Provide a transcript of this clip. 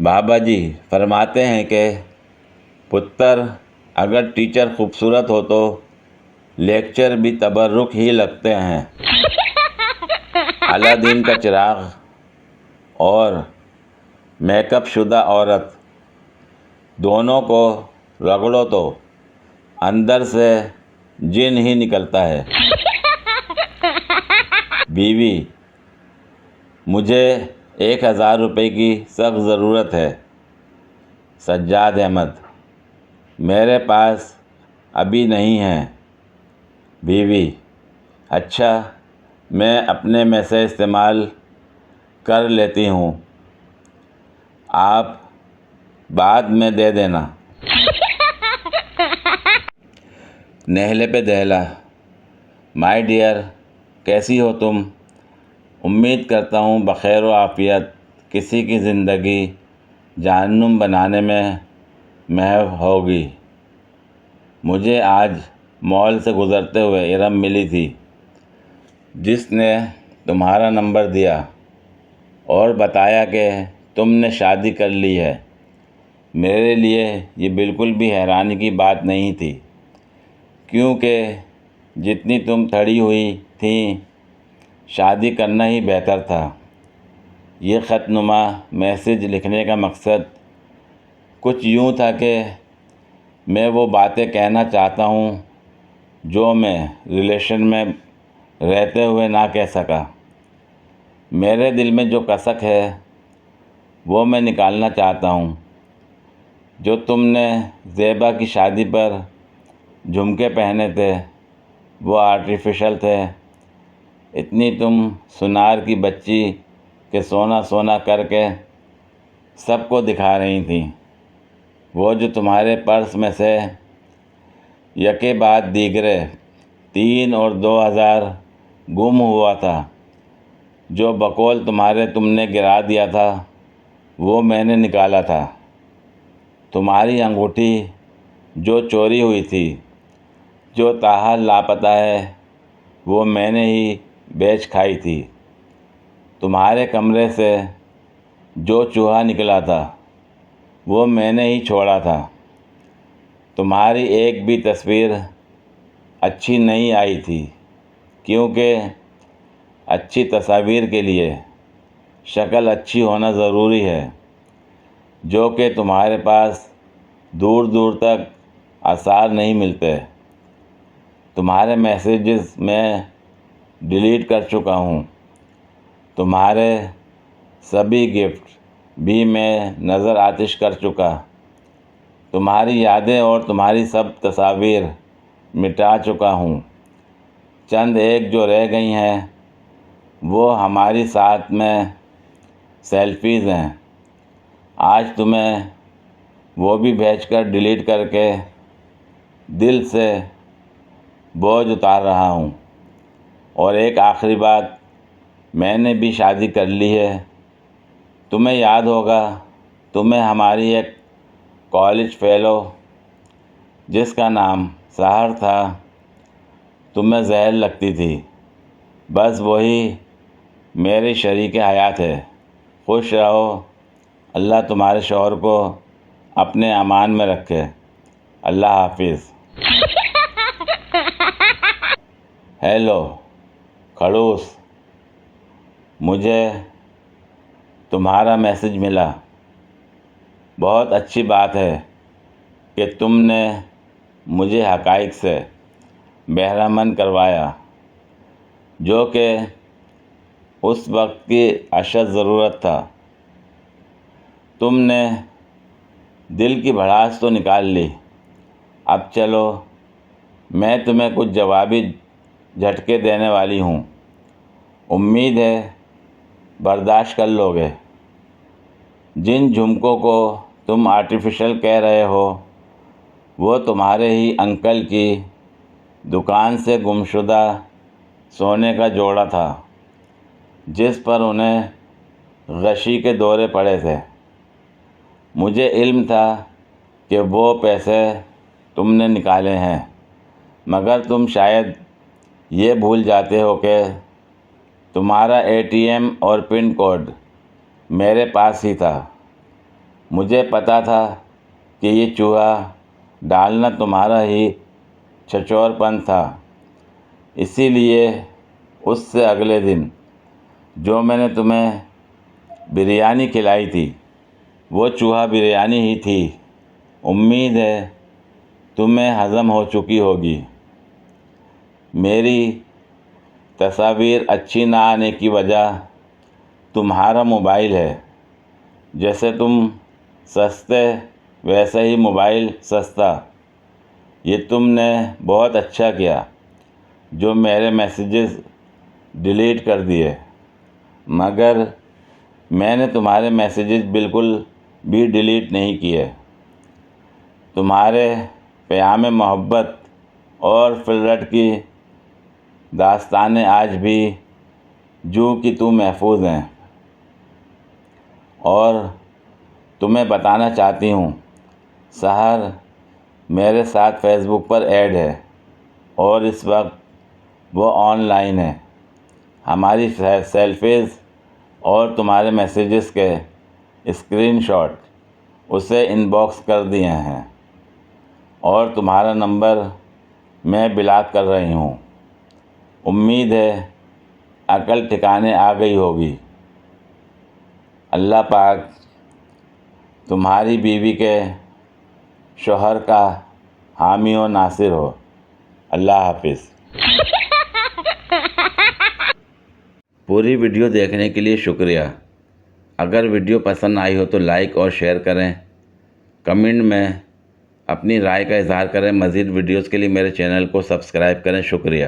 بابا جی فرماتے ہیں کہ پتر اگر ٹیچر خوبصورت ہو تو لیکچر بھی تبرک ہی لگتے ہیں۔ الادین کا چراغ اور میک اپ شدہ عورت دونوں کو رگڑو تو اندر سے جن ہی نکلتا ہے۔ بیوی: مجھے 1000 روپے کی سخت ضرورت ہے۔ سجاد احمد: میرے پاس ابھی نہیں ہے۔ بیوی: اچھا، میں اپنے میں سے استعمال کر لیتی ہوں، آپ بعد میں دے دینا۔ نہلے پہ دہلا: مائی ڈیئر، کیسی ہو تم؟ امید کرتا ہوں بخیر و عافیت کسی کی زندگی جہنم بنانے میں محو ہوگی۔ مجھے آج مال سے گزرتے ہوئے ارم ملی تھی جس نے تمہارا نمبر دیا اور بتایا کہ تم نے شادی کر لی ہے۔ میرے لیے یہ بالکل بھی حیرانی کی بات نہیں تھی، کیونکہ جتنی تم تھڑی ہوئی تھیں شادی کرنا ہی بہتر تھا۔ یہ خط نما میسج لکھنے کا مقصد کچھ یوں تھا کہ میں وہ باتیں کہنا چاہتا ہوں جو میں ریلیشن میں رہتے ہوئے نہ کہہ سکا۔ میرے دل میں جو کسک ہے وہ میں نکالنا چاہتا ہوں۔ جو تم نے زیبا کی شادی پر جھمکے پہنے تھے وہ آرٹیفیشل تھے۔ اتنی تم سنار کی بچی کہ سونا سونا کر کے سب کو دکھا رہی تھیں۔ وہ جو تمہارے پرس میں سے یکے بعد دیگرے 3 اور 2000 گم ہوا تھا، جو بقول تمہارے تم نے گرا دیا تھا، وہ میں نے نکالا تھا۔ تمہاری انگوٹھی جو چوری ہوئی تھی، جو تاحال لاپتہ ہے، وہ میں نے ہی بیچ کھائی تھی۔ تمہارے کمرے سے جو چوہا نکلا تھا وہ میں نے ہی چھوڑا تھا۔ تمہاری ایک بھی تصویر اچھی نہیں آئی تھی، کیونکہ اچھی تصاویر کے لیے شکل اچھی ہونا ضروری ہے، جو کہ تمہارے پاس دور دور تک آثار نہیں ملتے۔ تمہارے میسیجز میں ڈیلیٹ کر چکا ہوں۔ تمہارے سبھی گفٹ بھی میں نظر آتش کر چکا۔ تمہاری یادیں اور تمہاری سب تصاویر مٹا چکا ہوں۔ چند ایک جو رہ گئی ہیں وہ ہماری ساتھ میں سیلفیز ہیں۔ آج تمہیں وہ بھی بھیج کر ڈیلیٹ کر کے دل سے بوجھ اتار رہا ہوں۔ اور ایک آخری بات، میں نے بھی شادی کر لی ہے۔ تمہیں یاد ہوگا، تمہیں ہماری ایک کالج فیلو جس کا نام سحر تھا، تمہیں زہر لگتی تھی، بس وہی میری شریک حیات ہے۔ خوش رہو، اللہ تمہارے شوہر کو اپنے امان میں رکھے۔ اللہ حافظ۔ ہیلو کھڑوس، مجھے تمہارا میسج ملا۔ بہت اچھی بات ہے کہ تم نے مجھے حقائق سے بہرہ مند کروایا، جو کہ اس وقت کی اشد ضرورت تھا۔ تم نے دل کی بھڑاس تو نکال لی۔ اب چلو میں تمہیں کچھ جوابی جھٹکے دینے والی ہوں، امید ہے برداشت کر لو گے۔ جن جھمکوں کو تم آرٹیفیشل کہہ رہے ہو وہ تمہارے ہی انکل کی دکان سے گمشدہ سونے کا جوڑا تھا، جس پر انہیں غشی کے دورے پڑے تھے۔ مجھے علم تھا کہ وہ پیسے تم نے نکالے ہیں، مگر تم شاید یہ بھول جاتے ہو کہ تمہارا ATM اور پن کوڈ میرے پاس ہی تھا۔ مجھے پتا تھا کہ یہ چوہا ڈالنا تمہارا ہی چھچور پن تھا، اسی لیے اس سے اگلے دن جو میں نے تمہیں بریانی کھلائی تھی وہ چوہا بریانی ہی تھی۔ امید ہے تمہیں ہضم ہو چکی ہوگی۔ میری تصاویر اچھی نہ آنے کی وجہ تمہارا موبائل ہے، جیسے تم سستے ویسے ہی موبائل سستا۔ یہ تم نے بہت اچھا کیا جو میرے میسیجز ڈیلیٹ کر دیے، مگر میں نے تمہارے میسیجز بالکل بھی ڈیلیٹ نہیں کیے۔ تمہارے پیام محبت اور فلرٹ کی داستانیں آج بھی جوں کی توں محفوظ ہیں، اور تمہیں بتانا چاہتی ہوں سحر میرے ساتھ فیس بک پر ایڈ ہے اور اس وقت وہ آن لائن ہے۔ ہماری سیلفیز اور تمہارے میسیجز کے اسکرین شاٹ اسے ان باکس کر دیے ہیں، اور تمہارا نمبر میں بلاک کر رہی ہوں۔ امید ہے عقل ٹھکانے آ گئی ہوگی۔ اللہ پاک تمہاری بیوی کے شوہر کا حامی و ناصر ہو۔ اللہ حافظ۔ پوری ویڈیو دیکھنے کے لیے شکریہ۔ اگر ویڈیو پسند آئی ہو تو لائک اور شیئر کریں، کمنٹ میں اپنی رائے کا اظہار کریں۔ مزید ویڈیوز کے لیے میرے چینل کو سبسکرائب کریں۔ شکریہ۔